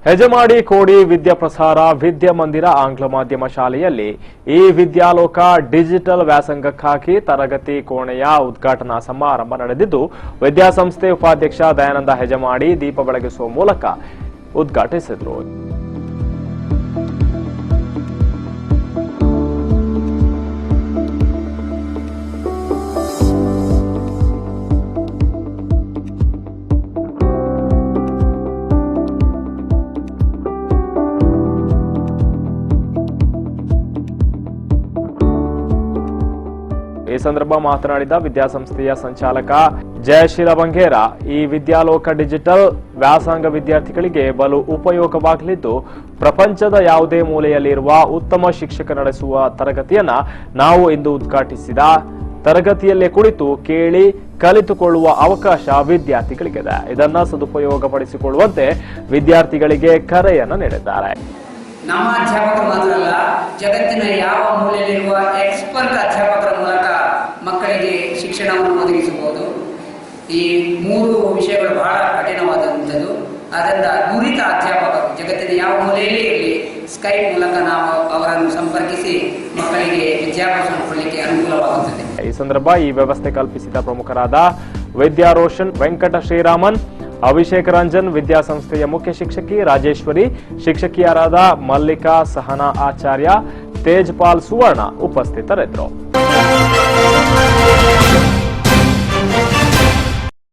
ಹೆಜಮಾಡಿ ಕೋಡಿ ವಿದ್ಯಾಪ್ರಸಾರ ವಿದ್ಯಾಮಂದಿರ ಆಂಗ್ಲ ಮಾಧ್ಯಮ ಶಾಲೆಯಲ್ಲಿ ಈ ವಿದ್ಯಾಲೋಕ ಡಿಜಿಟಲ್ ವ್ಯಾಸಂಗಕ್ಕಾಗಿ ತರಗತಿ ಕೋಣೆಯ ಉದ್ಘಾಟನಾ ಸಮಾರಂಭ ನಡೆದಿದ್ದು, ವಿದ್ಯಾಸಂಸ್ಥೆ ಉಪಾಧ್ಯಕ್ಷ ದಯಾನಂದ ಹೆಜಮಾಡಿ ದೀಪ ಬೆಳಗಿಸುವ ಮೂಲಕ ಉದ್ಘಾಟಿಸಿದರು. ಈ ಸಂದರ್ಭ ಮಾತನಾಡಿದ ವಿದ್ಯಾಸಂಸ್ಥೆಯ ಸಂಚಾಲಕ ಜಯಶೀಲ ಬಂಗೇರ, ಈ ವಿದ್ಯಾಲೋಕ ಡಿಜಿಟಲ್ ವ್ಯಾಸಂಗ ವಿದ್ಯಾರ್ಥಿಗಳಿಗೆ ಬಲು ಉಪಯೋಗವಾಗಲಿದ್ದು, ಪ್ರಪಂಚದ ಯಾವುದೇ ಮೂಲೆಯಲ್ಲಿರುವ ಉತ್ತಮ ಶಿಕ್ಷಕ ನಡೆಸುವ ತರಗತಿಯನ್ನ ನಾವು ಇಂದು ಉದ್ಘಾಟಿಸಿದ ತರಗತಿಯಲ್ಲೇ ಕುಳಿತು ಕೇಳಿ ಕಲಿತುಕೊಳ್ಳುವ ಅವಕಾಶ ವಿದ್ಯಾರ್ಥಿಗಳಿಗಿದೆ. ಇದನ್ನ ಸದುಪಯೋಗಪಡಿಸಿಕೊಳ್ಳುವಂತೆ ವಿದ್ಯಾರ್ಥಿಗಳಿಗೆ ಕರೆಯನ್ನು ನೀಡಿದ್ದಾರೆ. ನಮ್ಮ ಅಧ್ಯಾಪಕರು ಮಾತ್ರ ಅಲ್ಲ, ಜಗತ್ತಿನ ಯಾವ ಮೂಲೆಯಲ್ಲಿರುವ ಎಕ್ಸ್ಪರ್ಟ್ ಅಧ್ಯಾಪಕರ ಮೂಲಕ ಮಕ್ಕಳಿಗೆ ಶಿಕ್ಷಣವನ್ನು ಒದಗಿಸಬಹುದು. ಈ ಮೂರು ವಿಷಯಗಳು ಬಹಳ ಕಠಿಣವಾದಂಥದ್ದು. ಆದ್ದರಿಂದ ನುರಿತ ಅಧ್ಯಾಪಕರು ಜಗತ್ತಿನ ಯಾವ ಮೂಲೆಯಲ್ಲಿ ಇರಲಿ, ಸ್ಕೈಪ್ ಮೂಲಕ ನಾವು ಅವರನ್ನು ಸಂಪರ್ಕಿಸಿ ಮಕ್ಕಳಿಗೆ ವಿದ್ಯಾಭ್ಯಾಸ ಕೊಡಲಿಕ್ಕೆ ಅನುಕೂಲವಾಗುತ್ತದೆ. ಈ ಸಂದರ್ಭ ಈ ವ್ಯವಸ್ಥೆ ಕಲ್ಪಿಸಿದ ಪ್ರಮುಖರಾದ ವಿದ್ಯಾ ರೋಷನ್, ವೆಂಕಟ ಶ್ರೀರಾಮನ್, ಅಭಿಷೇಕ್ ರಂಜನ್, ವಿದ್ಯಾಸಂಸ್ಥೆಯ ಮುಖ್ಯ ಶಿಕ್ಷಕಿ ರಾಜೇಶ್ವರಿ, ಶಿಕ್ಷಕಿಯರಾದ ಮಲ್ಲಿಕಾ, ಸಹನಾ ಆಚಾರ್ಯ, ತೇಜ್ಪಾಲ್ ಸುವರ್ಣ ಉಪಸ್ಥಿತರಿದ್ದರು.